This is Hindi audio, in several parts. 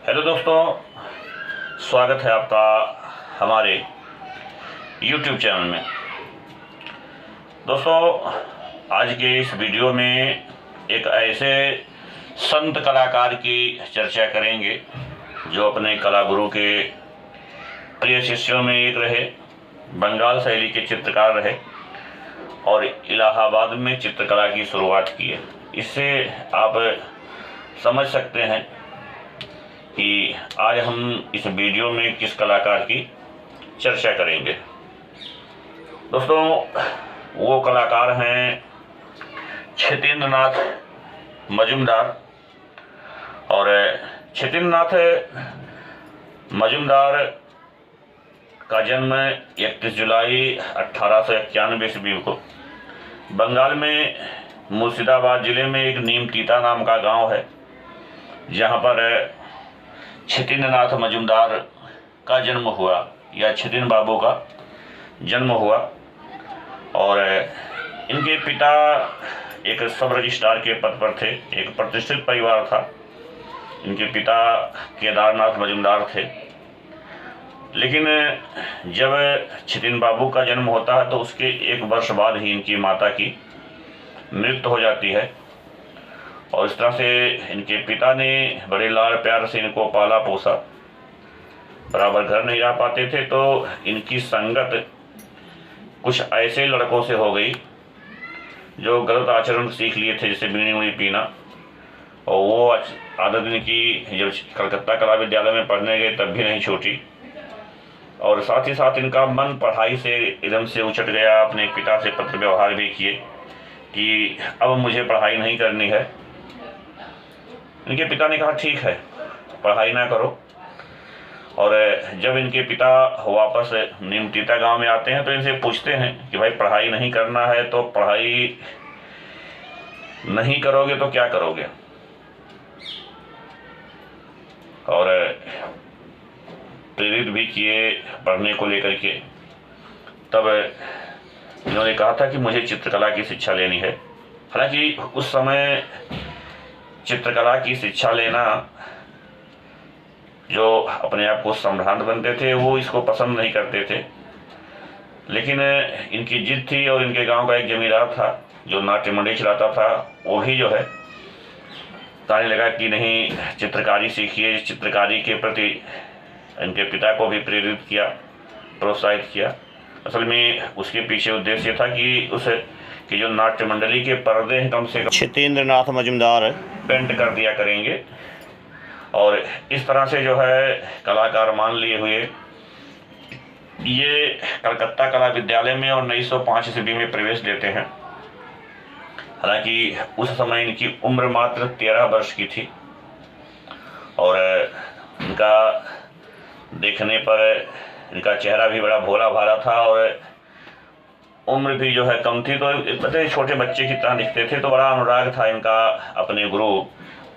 हेलो दोस्तों, स्वागत है आपका हमारे YouTube चैनल में। दोस्तों, आज के इस वीडियो में एक ऐसे संत कलाकार की चर्चा करेंगे जो अपने कला गुरु के प्रिय शिष्यों में एक रहे, बंगाल शैली के चित्रकार रहे और इलाहाबाद में चित्रकला की शुरुआत की है। इससे आप समझ सकते हैं कि आज हम इस वीडियो में किस कलाकार की चर्चा करेंगे। दोस्तों, वो कलाकार हैं क्षितेंद्र नाथ मजूमदार। और क्षितेंद्र नाथ मजूमदार का जन्म 31 जुलाई 1891 ईस्वी को बंगाल में मुर्शिदाबाद जिले में एक नीमतीता नाम का गांव है, जहां पर क्षितेंद्र नाथ मजूमदार का जन्म हुआ या क्षितेंद्र बाबू का जन्म हुआ। और इनके पिता एक सब रजिस्ट्रार के पद पर थे। एक प्रतिष्ठित परिवार था। इनके पिता केदारनाथ मजूमदार थे। लेकिन जब क्षितेंद्र बाबू का जन्म होता है तो उसके एक वर्ष बाद ही इनकी माता की मृत्यु हो जाती है। और इस तरह से इनके पिता ने बड़े लाड़ प्यार से इनको पाला पोसा। बराबर घर नहीं रह पाते थे तो इनकी संगत कुछ ऐसे लड़कों से हो गई जो गलत आचरण सीख लिए थे, जैसे बीड़ी उड़ी पीना। और वो आदत इनकी जब कलकत्ता कला विद्यालय में पढ़ने गए तब भी नहीं छूटी। और साथ ही साथ इनका मन पढ़ाई से एकदम से उचट गया। अपने पिता से पत्र व्यवहार भी किए कि अब मुझे पढ़ाई नहीं करनी है। इनके पिता ने कहा ठीक है, पढ़ाई ना करो। और जब इनके पिता वापस नीमतीता गांव में आते हैं तो इनसे पूछते हैं कि भाई पढ़ाई नहीं करना है तो पढ़ाई नहीं करोगे तो क्या करोगे। और प्रेरित भी किए पढ़ने को लेकर के। तब इन्होंने कहा था कि मुझे चित्रकला की शिक्षा लेनी है। हालांकि उस समय चित्रकला की शिक्षा लेना जो अपने आप को सम्रांत बनते थे वो इसको पसंद नहीं करते थे। लेकिन इनकी जिद थी और इनके गांव का एक जमींदार था जो नाट्य मंडी चलाता था, वो भी जो है कहने लगा कि नहीं, चित्रकारी सीखिए। चित्रकारी के प्रति इनके पिता को भी प्रेरित किया, प्रोत्साहित किया। असल में उसके पीछे उद्देश्य था कि जो नाट्य मंडली के पर्दे हैं कम से कम क्षितेंद्र नाथ मजूमदार पेंट कर दिया करेंगे। और इस तरह से जो है कलाकार मान लिए हुए ये कलकत्ता कला विद्यालय में और 1905 ईस्वी में प्रवेश लेते हैं। हालांकि उस समय इनकी उम्र मात्र 13 वर्ष की थी। और इनका देखने पर इनका चेहरा भी बड़ा भोला भाला था और उम्र भी जो है कम थी, तो बड़े छोटे बच्चे की तरह दिखते थे। तो बड़ा अनुराग था इनका अपने गुरु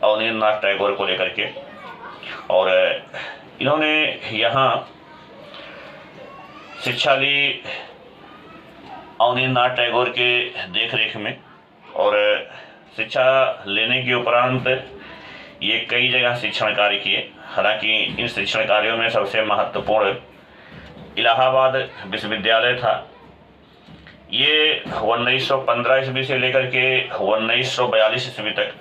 अवनींद्रनाथ टैगोर को लेकर के। और इन्होंने यहाँ शिक्षा ली अवनींद्रनाथ टैगोर के देख रेख में। और शिक्षा लेने के उपरांत ये कई जगह शिक्षण कार्य किए। हालांकि इन शिक्षण कार्यों में सबसे महत्वपूर्ण इलाहाबाद विश्वविद्यालय था। ये 1915 ईस्वी से लेकर के 1942 ईस्वी तक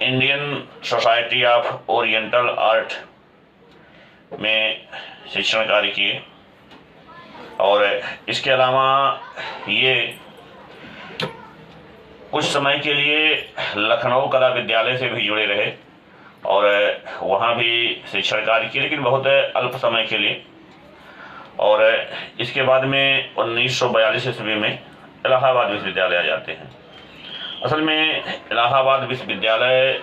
Indian society of oriental art में शिक्षण कार्य किए। और इसके अलावा ये कुछ समय के लिए लखनऊ कला विद्यालय से भी जुड़े रहे और वहाँ भी शिक्षण कार्य किए, लेकिन बहुत अल्प समय के लिए। और इसके बाद में 1942 ईस्वी में इलाहाबाद विश्वविद्यालय आ जाते हैं। असल में इलाहाबाद विश्वविद्यालय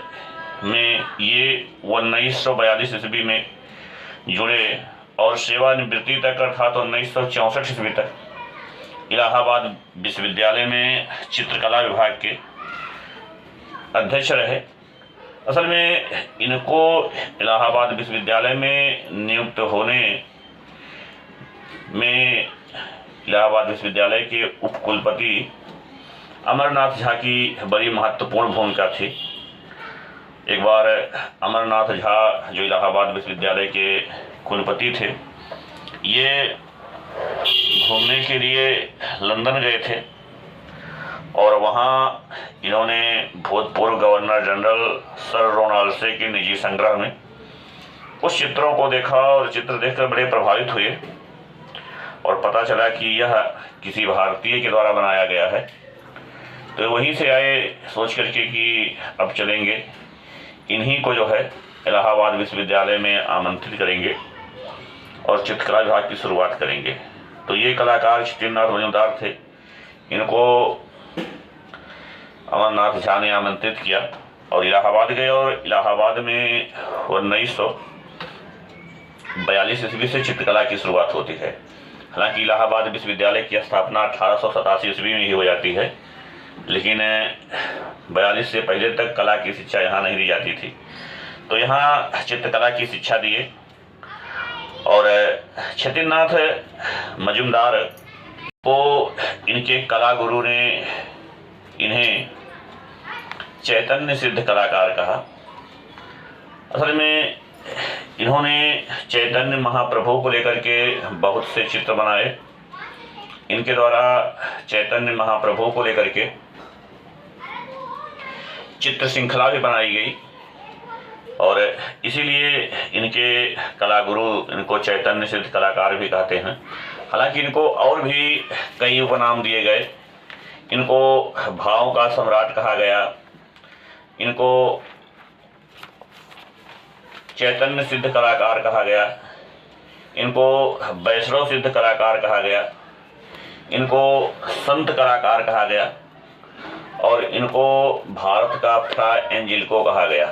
में ये 1942 ईस्वी में जुड़े और सेवानिवृत्ति तक अर्थात 1964 ईस्वी तक इलाहाबाद विश्वविद्यालय में चित्रकला विभाग के अध्यक्ष रहे। असल में इनको इलाहाबाद विश्वविद्यालय में नियुक्त होने में इलाहाबाद विश्वविद्यालय के उपकुलपति अमरनाथ झा की बड़ी महत्वपूर्ण भूमिका थी। एक बार अमरनाथ झा जो इलाहाबाद विश्वविद्यालय के कुलपति थे, ये घूमने के लिए लंदन गए थे और वहाँ इन्होंने भूतपूर्व गवर्नर जनरल सर रोनाल्ड के निजी संग्रह में उस चित्रों को देखा और चित्र देखकर बड़े प्रभावित हुए और पता चला कि यह किसी भारतीय के द्वारा बनाया गया है। तो वहीं से आए सोच करके कि अब चलेंगे, इन्हीं को जो है इलाहाबाद विश्वविद्यालय में आमंत्रित करेंगे और चित्रकला विभाग की शुरुआत करेंगे। तो ये कलाकार क्षितिज मजूमदार थे, इनको अमरनाथ झा ने आमंत्रित किया और इलाहाबाद गए और इलाहाबाद में 1942 ईस्वी से चित्रकला की शुरुआत होती है। हालांकि इलाहाबाद विश्वविद्यालय की स्थापना 1887 ईस्वी में ही हो जाती है, लेकिन 42 से पहले तक कला की शिक्षा यहाँ नहीं दी जाती थी। तो यहाँ चित्रकला की शिक्षा दिए और क्षितिज मजूमदार को इनके कला गुरु ने इन्हें चैतन्य सिद्ध कलाकार कहा। असल में इन्होंने चैतन्य महाप्रभु को लेकर के बहुत से चित्र बनाए। इनके द्वारा चैतन्य महाप्रभु को लेकर के चित्र श्रृंखला भी बनाई गई और इसीलिए इनके कला गुरु इनको चैतन्य सिद्ध कलाकार भी कहते हैं। हालांकि इनको और भी कई उपनाम दिए गए। इनको भावों का सम्राट कहा गया, इनको चैतन्य सिद्ध कलाकार कहा गया, इनको वैष्णव सिद्ध कलाकार कहा गया, इनको संत कलाकार कहा गया और इनको भारत का फ्रा एंजिल्को कहा गया।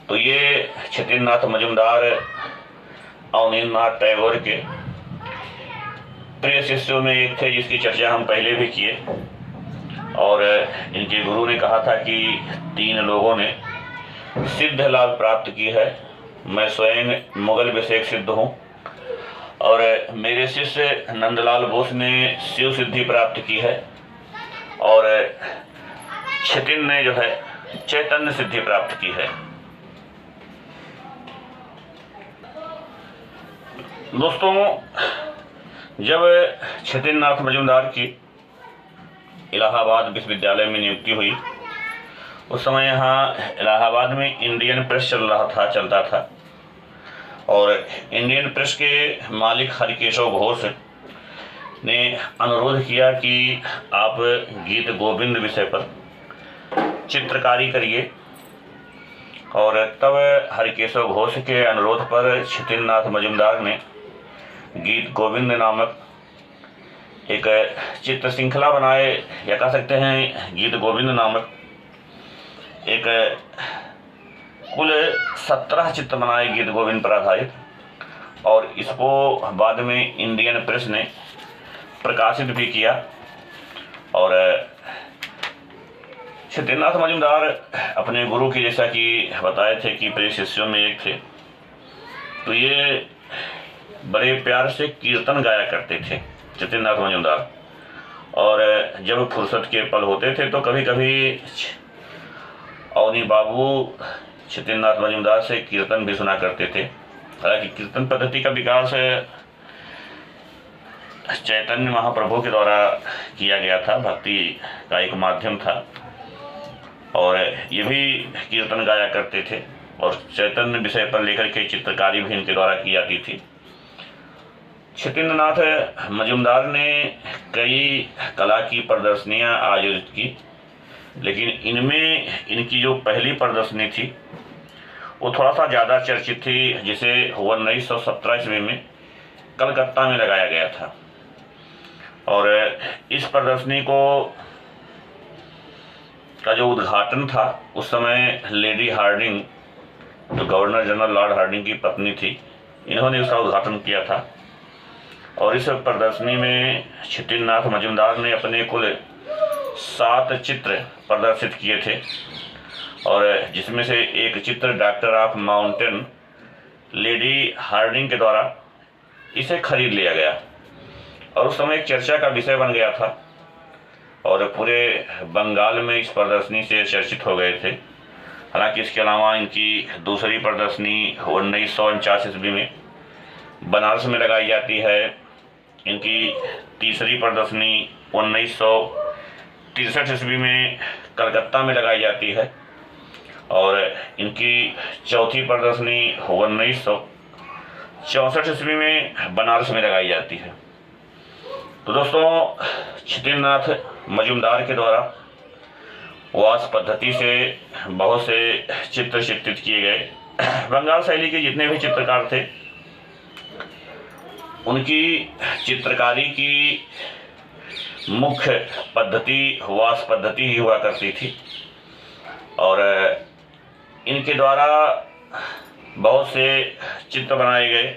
तो ये क्षितिज मजूमदार अवनींद्रनाथ टैगोर के प्रिय शिष्यों में एक थे, जिसकी चर्चा हम पहले भी किए। और इनके गुरु ने कहा था कि 3 लोगों ने सिद्ध लाभ प्राप्त की है। मैं स्वयं मुगल विषेक सिद्ध हूँ और मेरे शिष्य नंदलाल बोस ने शिव सिद्धि प्राप्त की है और क्षितिज ने जो है चैतन्य सिद्धि प्राप्त की है। दोस्तों, जब क्षितिज मजूमदार की इलाहाबाद विश्वविद्यालय में नियुक्ति हुई, उस समय यहाँ इलाहाबाद में इंडियन प्रेस चलता था और इंडियन प्रेस के मालिक हरिकेशव घोष ने अनुरोध किया कि आप गीत गोविंद विषय पर चित्रकारी करिए। और तब हरिकेशव घोष के अनुरोध पर क्षितिज मजूमदार ने गीत गोविंद नामक एक चित्र श्रृंखला बनाए, या कह सकते हैं गीत गोविंद नामक एक कुल 17 चित्र बनाए गीत गोविंद पर आधारित। और इसको बाद में इंडियन प्रेस ने प्रकाशित भी किया। और क्षितिज मजूमदार अपने गुरु की, जैसा कि बताए थे कि प्रिय शिष्यों में एक थे, तो ये बड़े प्यार से कीर्तन गाया करते थे क्षितिज मजूमदार। और जब फुर्सत के पल होते थे तो कभी कभी अवनी बाबू क्षितिज मजूमदार से कीर्तन भी सुना करते थे। हालांकि कीर्तन पद्धति का विकास चैतन्य महाप्रभु के द्वारा किया गया था, भक्ति का एक माध्यम था और ये भी कीर्तन गाया करते थे और चैतन्य विषय पर लेकर के चित्रकारी भी इनके द्वारा की जाती थी। क्षितिज मजूमदार ने कई कला की प्रदर्शनियां आयोजित की, लेकिन इनमें इनकी जो पहली प्रदर्शनी थी वो थोड़ा सा ज़्यादा चर्चित थी, जिसे 1917 ईस्वी में कलकत्ता में लगाया गया था। और इस प्रदर्शनी को का जो उद्घाटन था, उस समय लेडी हार्डिंग, जो गवर्नर जनरल लॉर्ड हार्डिंग की पत्नी थी, इन्होंने उसका उद्घाटन किया था। और इस प्रदर्शनी में क्षितिज मजूमदार ने अपने कुल 7 चित्र प्रदर्शित किए थे और जिसमें से एक चित्र doctor of mountain Lady Hardinge के द्वारा इसे खरीद लिया गया और उस समय एक चर्चा का विषय बन गया था और पूरे बंगाल में इस प्रदर्शनी से चर्चित हो गए थे। हालांकि इसके अलावा इनकी दूसरी प्रदर्शनी 1949 ईस्वी में बनारस में लगाई जाती है। इनकी तीसरी प्रदर्शनी 1963 ईस्वी में कलकत्ता में लगाई जाती है और इनकी चौथी प्रदर्शनी 1964 ईस्वी में बनारस में लगाई जाती है। तो दोस्तों, क्षितिननाथ मजूमदार के द्वारा वास पद्धति से बहुत से चित्र चित्रित किए गए। बंगाल शैली के जितने भी चित्रकार थे उनकी चित्रकारी की मुख्य पद्धति वास पद्धति ही हुआ करती थी और इनके द्वारा बहुत से चित्र बनाए गए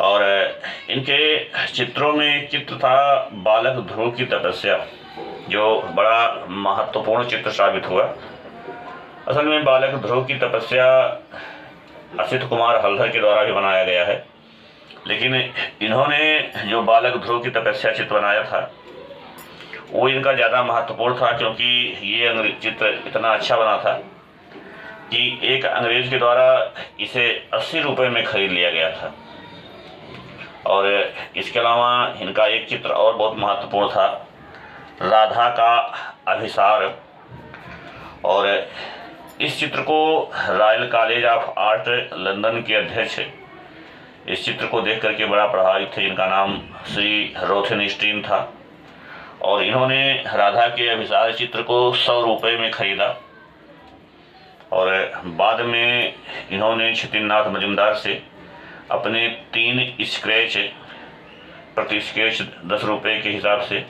और इनके चित्रों में एक चित्र था बालक ध्रुव की तपस्या, जो बड़ा महत्वपूर्ण चित्र साबित हुआ। असल में बालक ध्रुव की तपस्या असित कुमार हल्दर के द्वारा भी बनाया गया है, लेकिन इन्होंने जो बालक ध्रुव की तपस्या चित्र बनाया था वो इनका ज़्यादा महत्वपूर्ण था, क्योंकि ये चित्र इतना अच्छा बना था कि एक अंग्रेज के द्वारा इसे 80 रुपये में खरीद लिया गया था। और इसके अलावा इनका एक चित्र और बहुत महत्वपूर्ण था, राधा का अभिसार, और इस चित्र को royal college of art London के अध्यक्ष इस चित्र को देख करके बड़ा प्रभावित थे। इनका नाम श्री रोथेनस्टीन था और इन्होंने राधा के अभिसार चित्र को 100 रुपये में खरीदा और बाद में इन्होंने क्षितिननाथ मजूमदार से अपने 3 स्केच, प्रति स्केच 10 रुपये के हिसाब से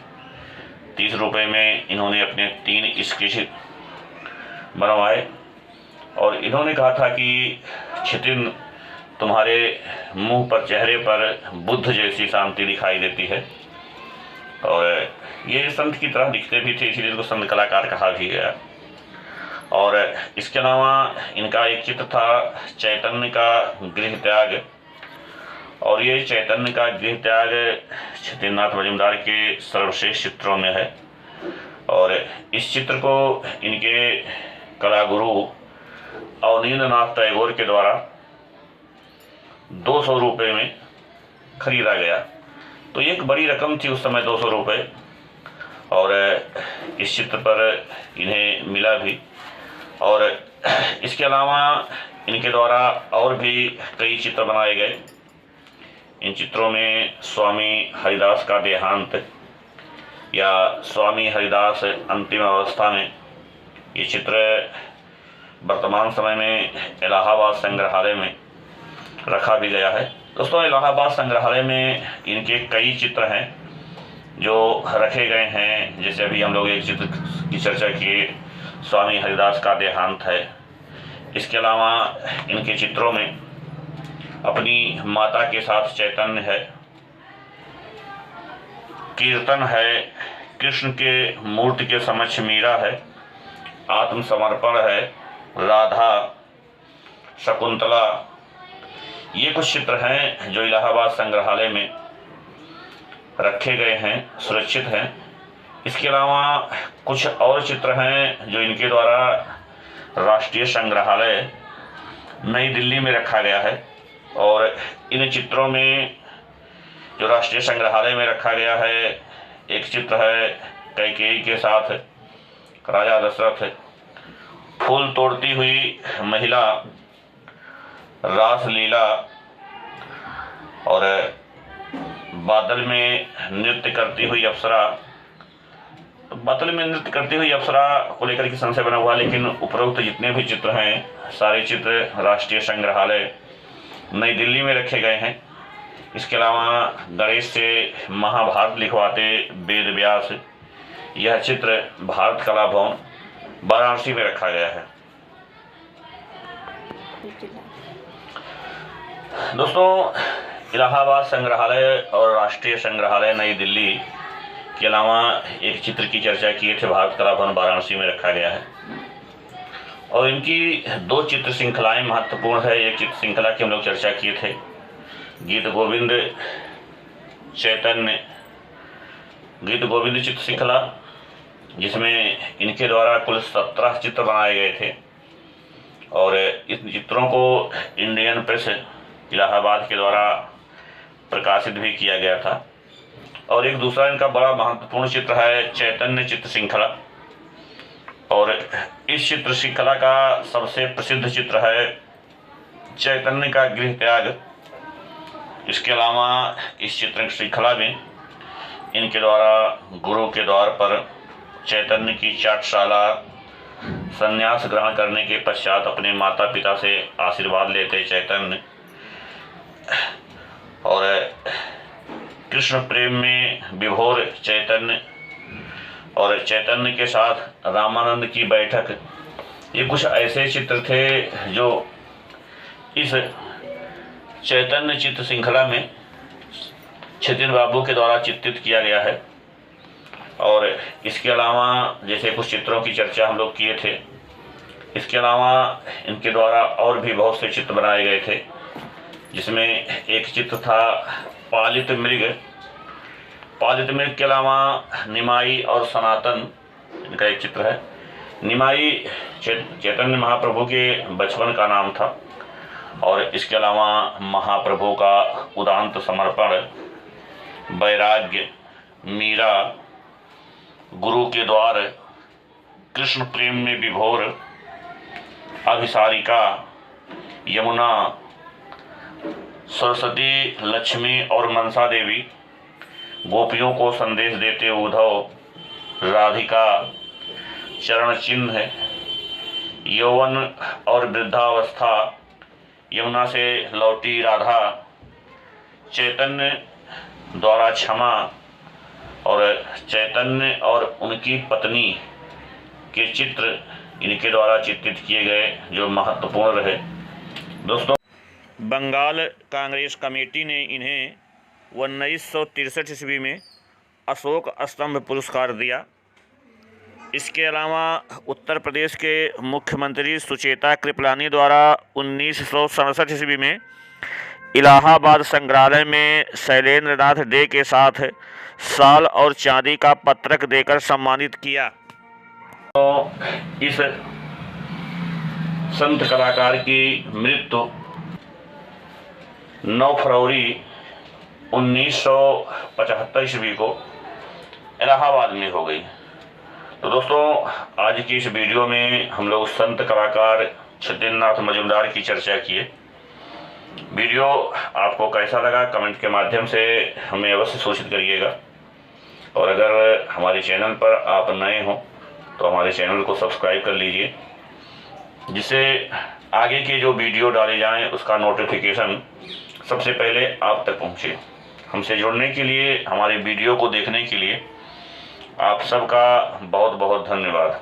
30 रुपये में इन्होंने अपने 3 स्केच बनवाए और इन्होंने कहा था कि क्षितिन, तुम्हारे मुंह पर, चेहरे पर बुद्ध जैसी शांति दिखाई देती है। और ये संत की तरह दिखते भी थे, इसलिए इनको संत कलाकार कहा भी गया। और इसके अलावा इनका एक चित्र था चैतन्य का गृह त्याग, और ये चैतन्य का गृह त्याग क्षितिननाथ मजूमदार के सर्वश्रेष्ठ चित्रों में है। और इस चित्र को इनके कलागुरु अवनींद्रनाथ टैगोर के द्वारा 200 रुपये में खरीदा गया। तो ये एक बड़ी रकम थी उस समय, 200 रुपये, और इस चित्र पर इन्हें मिला भी। और इसके अलावा इनके द्वारा और भी कई चित्र बनाए गए। इन चित्रों में स्वामी हरिदास का देहांत या स्वामी हरिदास अंतिम अवस्था में, ये चित्र वर्तमान समय में इलाहाबाद संग्रहालय में रखा भी गया है। दोस्तों, इलाहाबाद संग्रहालय में इनके कई चित्र हैं जो रखे गए हैं। जैसे अभी हम लोग एक चित्र की चर्चा किए, स्वामी हरिदास का देहांत है। इसके अलावा इनके चित्रों में अपनी माता के साथ चैतन्य है, कीर्तन है, कृष्ण के मूर्ति के समक्ष मीरा है, आत्मसमर्पण है, राधा, शकुंतला, ये कुछ चित्र हैं जो इलाहाबाद संग्रहालय में रखे गए हैं, सुरक्षित हैं। इसके अलावा कुछ और चित्र हैं जो इनके द्वारा राष्ट्रीय संग्रहालय नई दिल्ली में रखा गया है। और इन चित्रों में जो राष्ट्रीय संग्रहालय में रखा गया है, एक चित्र है कैकेयी के साथ राजा दशरथ, फूल तोड़ती हुई महिला, रास लीला, और बादल में नृत्य करती हुई अप्सरा। बादल में नृत्य करती हुई अप्सरा को लेकर के संशय बना हुआ, लेकिन उपरोक्त जितने भी चित्र हैं सारे चित्र राष्ट्रीय संग्रहालय नई दिल्ली में रखे गए हैं। इसके अलावा गणेश से महाभारत लिखवाते वेद व्यास, यह चित्र भारत कला भवन वाराणसी में रखा गया है। दोस्तों, इलाहाबाद संग्रहालय और राष्ट्रीय संग्रहालय नई दिल्ली के अलावा एक चित्र की चर्चा किए थे, भारत कला भवन वाराणसी में रखा गया है। और इनकी 2 चित्र श्रृंखलाएं महत्वपूर्ण है। एक चित्र श्रृंखला की हम लोग चर्चा किए थे, गीत गोविंद चैतन्य, गीत गोविंद चित्र श्रृंखला, जिसमें इनके द्वारा कुल 17 चित्र बनाए गए थे और इस चित्रों को इंडियन प्रेस इलाहाबाद के द्वारा प्रकाशित भी किया गया था। और एक दूसरा इनका बड़ा महत्वपूर्ण चित्र है चैतन्य चित्र श्रृंखला, और इस चित्र श्रृंखला का सबसे प्रसिद्ध चित्र है चैतन्य का गृह त्याग। इसके अलावा इस चित्र श्रृंखला में इनके द्वारा गुरु के द्वार पर चैतन्य की चाटशाला, संन्यास ग्रहण करने के पश्चात अपने माता पिता से आशीर्वाद लेते चैतन्य, और कृष्ण प्रेम में विभोर चैतन्य, और चैतन्य के साथ रामानंद की बैठक, ये कुछ ऐसे चित्र थे जो इस चैतन्य चित्र श्रृंखला में क्षितिन बाबू के द्वारा चित्रित किया गया है। और इसके अलावा जैसे कुछ चित्रों की चर्चा हम लोग किए थे, इसके अलावा इनके द्वारा और भी बहुत से चित्र बनाए गए थे, जिसमें एक चित्र था पालित मृग। पालित मृग के अलावा निमाई और सनातन इनका एक चित्र है। निमाई चैतन्य महाप्रभु के बचपन का नाम था, और इसके अलावा महाप्रभु का उदांत समर्पण, वैराग्य, मीरा, गुरु के द्वार, कृष्ण प्रेम में विभोर, अभिसारिका, यमुना, सरस्वती, लक्ष्मी और मनसा देवी, गोपियों को संदेश देते उद्धव, राधिका, चरण चिन्ह, यौवन और वृद्धावस्था, यमुना से लौटी राधा, चैतन्य द्वारा क्षमा, और चैतन्य और उनकी पत्नी के चित्र इनके द्वारा चित्रित किए गए जो महत्वपूर्ण रहे। दोस्तों, बंगाल कांग्रेस कमेटी ने इन्हें 1963 ईस्वी में अशोक स्तंभ पुरस्कार दिया। इसके अलावा उत्तर प्रदेश के मुख्यमंत्री सुचेता कृपलानी द्वारा 1967 ईस्वी में इलाहाबाद संग्रहालय में शैलेंद्र नाथ डे के साथ साल और चांदी का पत्रक देकर सम्मानित किया। तो इस संत कलाकार की मृत्यु 9 फरवरी 1975 ईस्वी को इलाहाबाद में हो गई। तो दोस्तों, आज की इस वीडियो में हम लोग संत कलाकार क्षितिन नाथ मजूमदार की चर्चा किए। वीडियो आपको कैसा लगा कमेंट के माध्यम से हमें अवश्य सूचित करिएगा, और अगर हमारे चैनल पर आप नए हों तो हमारे चैनल को सब्सक्राइब कर लीजिए, जिससे आगे के जो वीडियो डाले जाएं उसका नोटिफिकेशन सबसे पहले आप तक पहुंचे। हमसे जुड़ने के लिए, हमारे वीडियो को देखने के लिए आप सबका बहुत बहुत धन्यवाद।